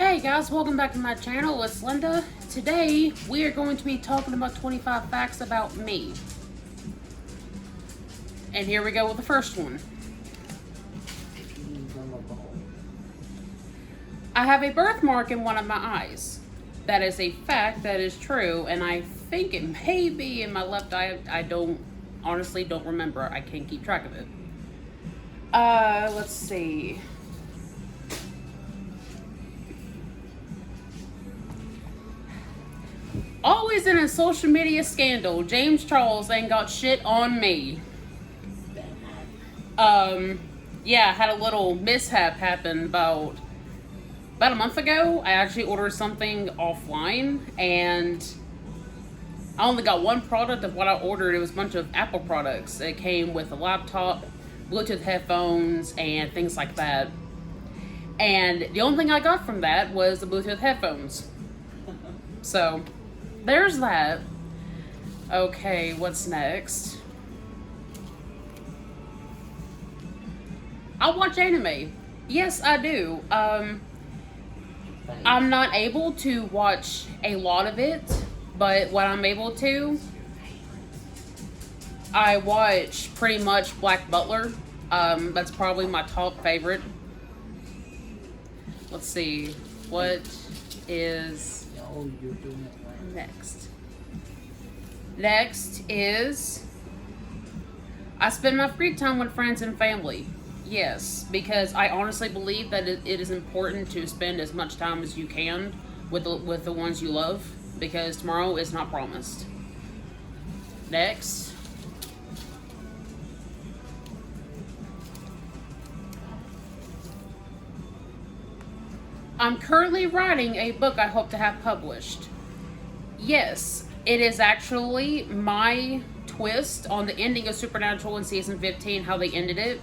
Hey guys, welcome back to my channel. It's Linda. Today we are going to be talking about 25 facts about me. And here we go with the first one. I have a birthmark in one of my eyes. That is a fact, that is true, and I think it may be in my left eye. I honestly don't remember. I can't keep track of it. Let's see. Always in a social media scandal, James Charles ain't got shit on me. Yeah, I had a little mishap happen about a month ago. I actually ordered something offline, and I only got one product of what I ordered. It was a bunch of Apple products. It came with a laptop, Bluetooth headphones, and things like that. And the only thing I got from that was the Bluetooth headphones. So there's that. Okay, what's next? I watch anime. Yes, I do. I'm not able to watch a lot of it, but when I'm able to, I watch pretty much Black Butler. That's probably my top favorite. Let's see. What is next? Next is I spend my free time with friends and family. Yes, because I honestly believe that it is important to spend as much time as you can with the ones you love, because tomorrow is not promised. Next. I'm currently writing a book I hope to have published. Yes, it is actually my twist on the ending of Supernatural in season 15, how they ended it.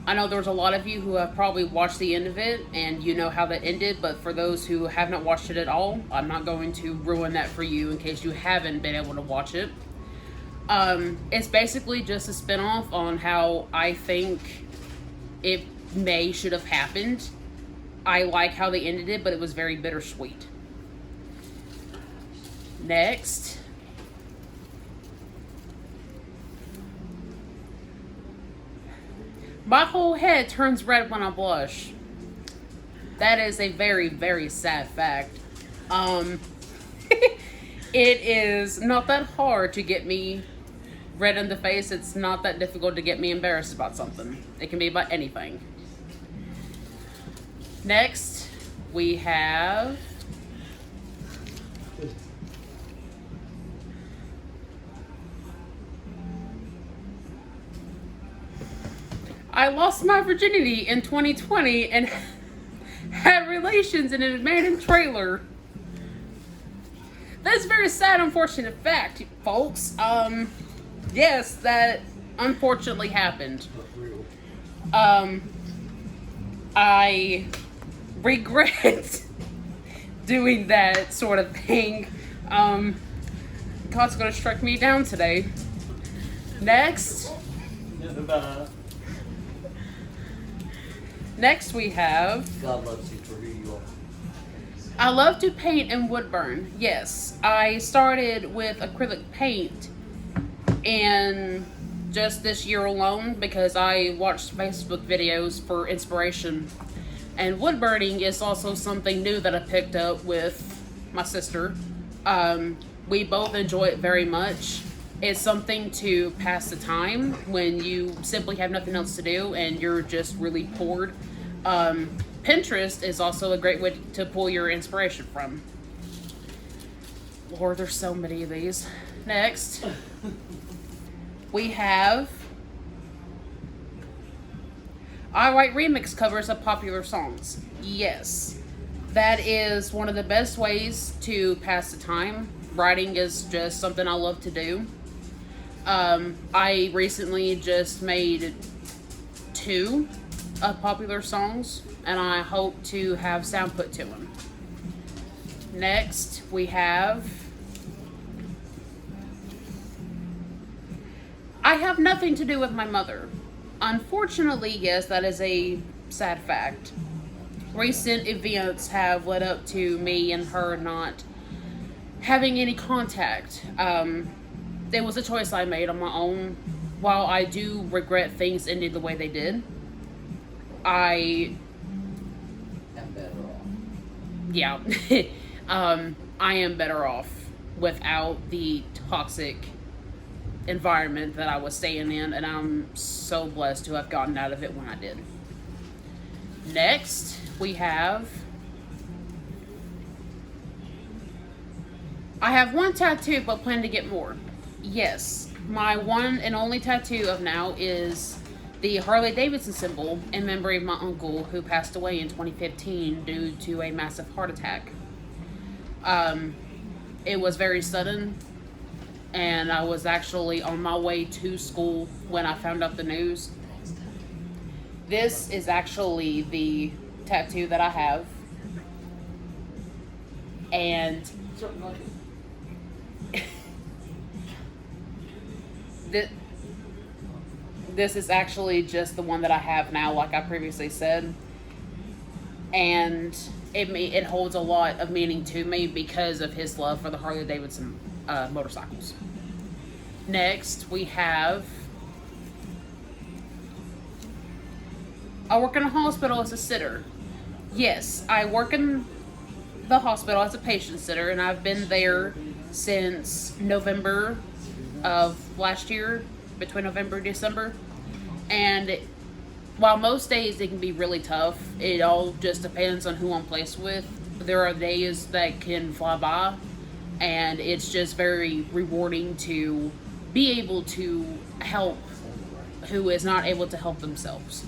I know there's a lot of you who have probably watched the end of it and you know how that ended, but for those who have not watched it at all, I'm not going to ruin that for you in case you haven't been able to watch it. It's basically just a spinoff on how I think it should have happened. I like how they ended it, but it was very bittersweet. Next. My whole head turns red when I blush. That is a very, very sad fact. It is not that hard to get me red in the face. It's not that difficult to get me embarrassed about something. It can be about anything. Next, we have I lost my virginity in 2020 and had relations in an abandoned trailer. That's a very sad, unfortunate fact, folks. Yes, that unfortunately happened. I regret doing that sort of thing. God's gonna strike me down today. Next. Next we have God loves you for who you are. I love to paint and wood burn. Yes, I started with acrylic paint in just this year alone because I watched Facebook videos for inspiration. And wood burning is also something new that I picked up with my sister. We both enjoy it very much. It's something to pass the time when you simply have nothing else to do and you're just really bored. Pinterest is also a great way to pull your inspiration from. Lord, there's so many of these. Next, we have I write remix covers of popular songs. Yes, that is one of the best ways to pass the time. Writing is just something I love to do. I recently just made 2 of popular songs, and I hope to have sound put to them. Next, we have I have nothing to do with my mother. Unfortunately, yes, that is a sad fact. recent events have led up to me and her not having any contact. It was a choice I made on my own. While I do regret things ending the way they did, I I'm better off. yeah, I am better off without the toxic environment that I was staying in, and I'm so blessed to have gotten out of it when I did. Next, we have I have one tattoo, but plan to get more. Yes, my one and only tattoo of now is the Harley Davidson symbol in memory of my uncle who passed away in 2015 due to a massive heart attack. It was very sudden, and I was actually on my way to school when I found out the news. This is actually the tattoo that I have, and this is actually just the one that I have now, like I previously said, and it holds a lot of meaning to me because of his love for the Harley Davidson motorcycles. Next, we have I work in a hospital as a sitter. Yes, I work in the hospital as a patient sitter, and I've been there since November of last year, between November and December. And while most days it can be really tough, it all just depends on who I'm placed with. There are days that can fly by, and it's just very rewarding to be able to help who is not able to help themselves.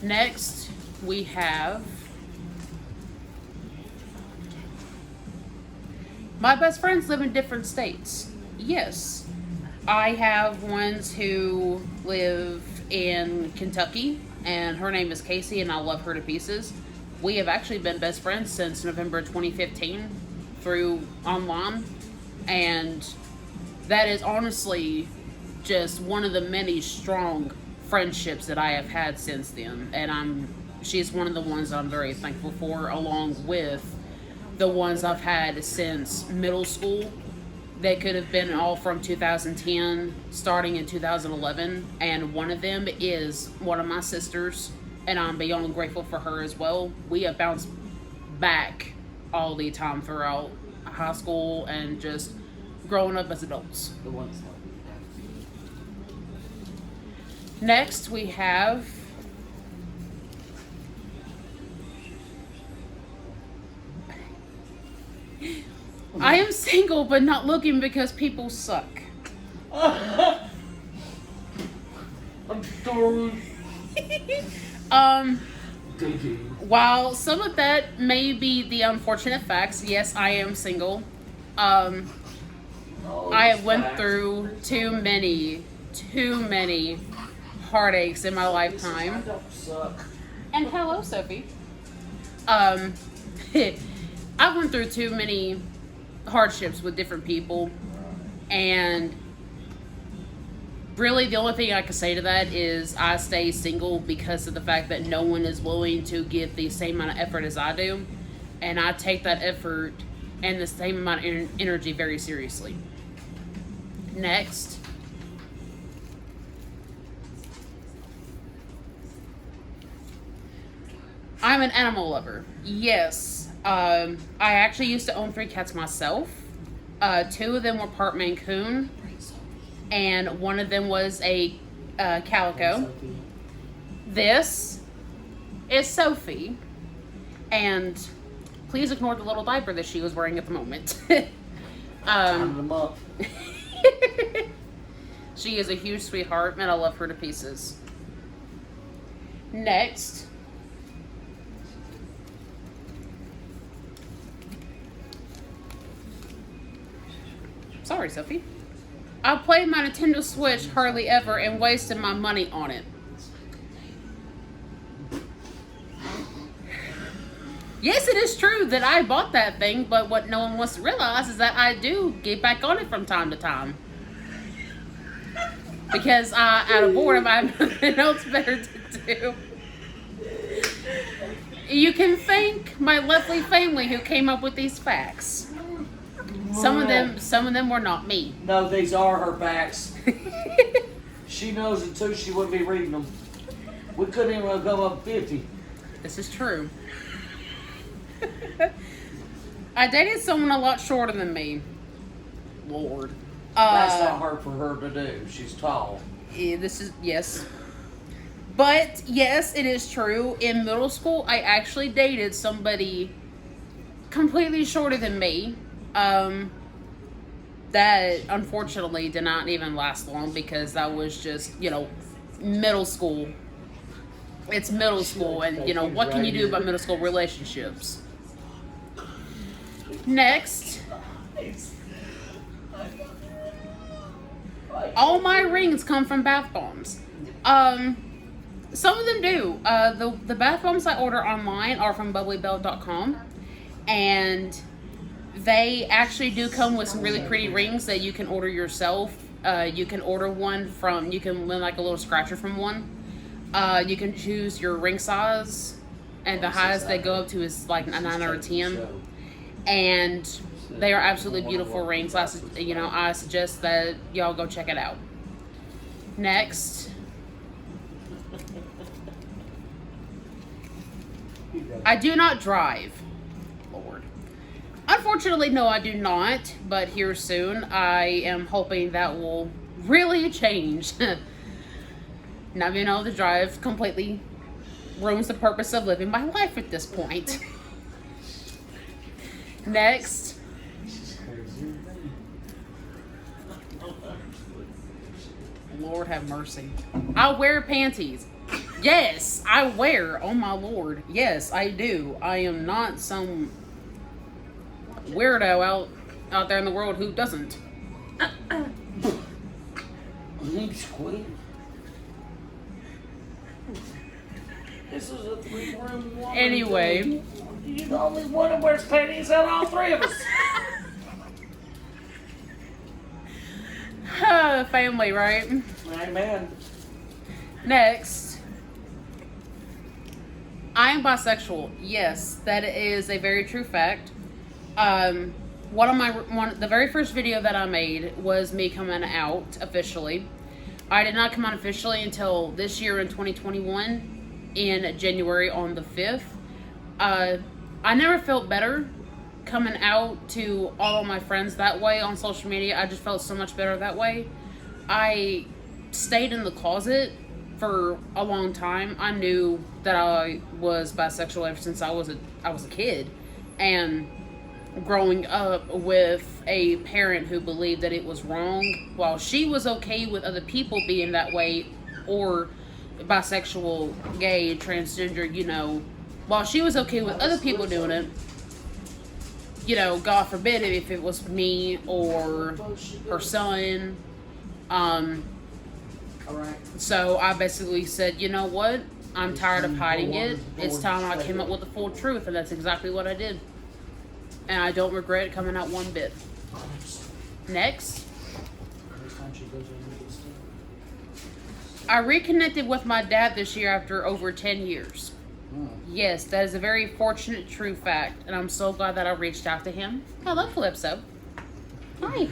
Next, we have my best friends live in different states. Yes, I have ones who live in Kentucky, and her name is Casey, and I love her to pieces. We have actually been best friends since November 2015 through online, and that is honestly just one of the many strong friendships that I have had since then, and she's one of the ones I'm very thankful for, along with the ones I've had since middle school. They could have been all from 2010 starting in 2011, and one of them is one of my sisters, and I'm beyond grateful for her as well. We have bounced back all the time throughout high school and just growing up as adults. The ones like Next, we have I am single but not looking because people suck. I'm sorry. While some of that may be the unfortunate facts, yes, I am single. I have went through too many heartaches in my lifetime. And hello, Sophie. I went through too many hardships with different people, and really the only thing I can say to that is I stay single because of the fact that no one is willing to give the same amount of effort as I do, and I take that effort and the same amount of energy very seriously. Next, I'm an animal lover. Yes. I actually used to own 3 cats myself. 2 of them were part Maine Coon, and one of them was a calico. This is Sophie, and please ignore the little diaper that she was wearing at the moment. She is a huge sweetheart, and I love her to pieces. Next, sorry, Sophie. I played my Nintendo Switch hardly ever and wasted my money on it. Yes, it is true that I bought that thing, but what no one wants to realize is that I do get back on it from time to time. Because out of boredom, I have nothing else better to do. You can thank my lovely family who came up with these facts. Some of them were not me. No, these are her facts. She knows it too. She wouldn't be reading them. We couldn't even go up 50. This is true. I dated someone a lot shorter than me. Lord. That's not hard for her to do. She's tall. Yes. But yes, it is true. In middle school, I actually dated somebody completely shorter than me. That unfortunately did not even last long because that was just, middle school. It's middle school, and what can you do about middle school relationships? Next, all my rings come from bath bombs. Some of them do. The bath bombs I order online are from bubblybell.com, and they actually do come with some really pretty rings that you can order yourself. You can order one you can win like a little scratcher from one. You can choose your ring size, and the highest they go up to is like a 9 or a 10. And they are absolutely beautiful rings. I suggest that y'all go check it out. Next, I do not drive. Lord. Unfortunately, no, I do not. But here soon, I am hoping that will really change. Not being able to drive completely ruins the purpose of living my life at this point. Next. Lord have mercy. I wear panties. Yes, I wear. Oh my Lord. Yes, I do. I am not some weirdo out there in the world who doesn't. This is a 3-room woman. Anyway. You're the only one that wears panties out of all 3 of us. Family, right? Amen. Next. I am bisexual. Yes, that is a very true fact. The very first video that I made was me coming out officially. I did not come out officially until this year in 2021 in January on the 5th. I never felt better coming out to all of my friends that way on social media. I just felt so much better that way. I stayed in the closet for a long time. I knew that I was bisexual ever since I was a kid, and growing up with a parent who believed that it was wrong, while she was okay with other people being that way, or bisexual, gay, transgender, while she was okay with other people doing it, God forbid if it was me or her son. So I basically said, you know what? I'm tired of hiding it. It's time I came up with the full truth, and that's exactly what I did. And I don't regret coming out one bit. Next. I reconnected with my dad this year after over 10 years. Yes, that is a very fortunate, true fact, and I'm so glad that I reached out to him. Hello, Calypso. Hi.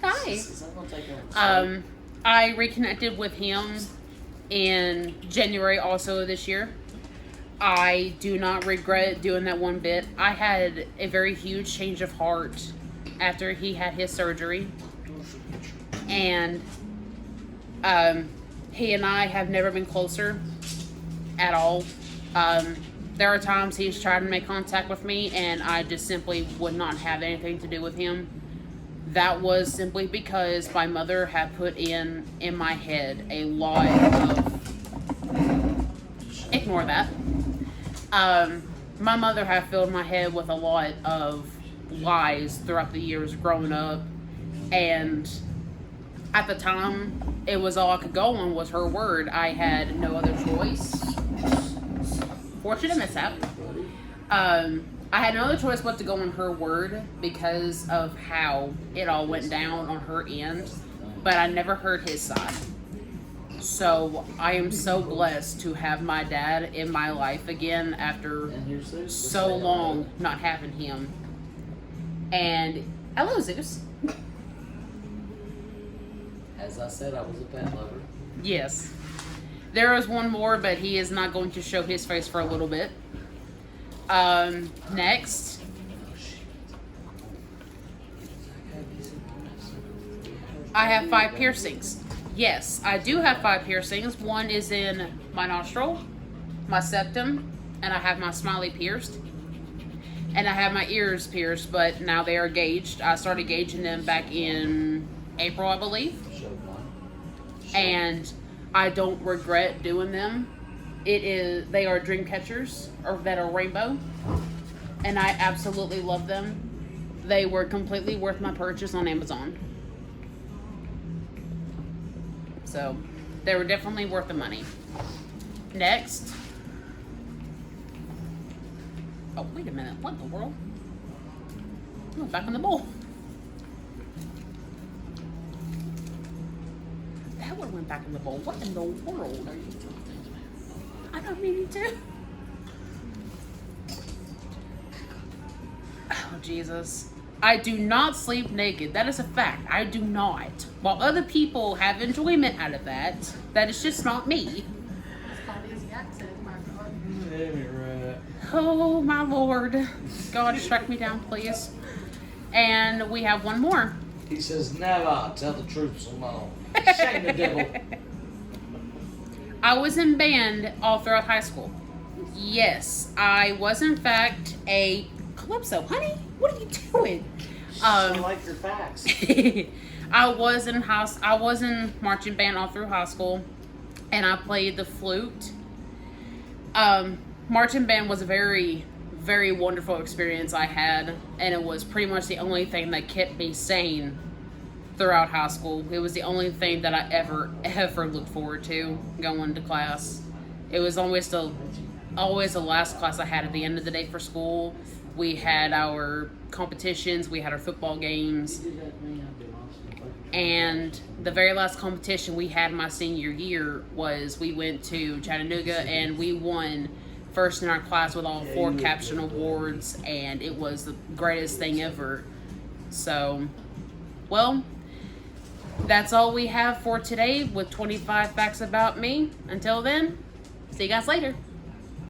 Hi. I reconnected with him in January also this year. I do not regret doing that one bit. I had a very huge change of heart after he had his surgery, and he and I have never been closer at all. There are times he's tried to make contact with me, and I just simply would not have anything to do with him. That was simply because my mother had put in my head a lot of... Ignore that. My mother had filled my head with a lot of lies throughout the years growing up, and at the time, it was all I could go on was her word. I had no other choice. Fortunate mishap. I had no other choice but to go on her word because of how it all went down on her end, but I never heard his side. So I am so blessed to have my dad in my life again after And here's Zeus. so long not having him. And hello, Zeus. As I said, I was a pet lover. Yes. There is one more, but he is not going to show his face for a little bit. Next. I have 5 piercings. Yes, I do have 5 piercings. One is in my nostril, my septum, and I have my smiley pierced. And I have my ears pierced, but now they are gauged. I started gauging them back in April, I believe. And I don't regret doing them. They are dream catchers, or that are rainbow. And I absolutely love them. They were completely worth my purchase on Amazon. So, they were definitely worth the money. Next. Oh, wait a minute. What in the world? Oh, back in the bowl. That one went back in the bowl. What in the world? I don't mean to. Oh, Jesus. I do not sleep naked. That is a fact. I do not. While other people have enjoyment out of that, that is just not me. Oh, my Lord. God, strike me down, please. And we have one more. He says, never tell the truth, Simone. Shame the devil. I was in band all throughout high school. Yes, I was in fact a Calypso. Honey, what are you doing? I like your facts. I was in marching band all through high school, and I played the flute. Marching band was a very, very wonderful experience I had, and it was pretty much the only thing that kept me sane throughout high school. It was the only thing that I ever looked forward to going to class. It was always the last class I had at the end of the day for school. We had our competitions, we had our football games, and the very last competition we had my senior year was we went to Chattanooga and we won first in our class with all 4 caption awards, and it was the greatest thing ever. So, well, that's all we have for today with 25 facts about me. Until then, see you guys later.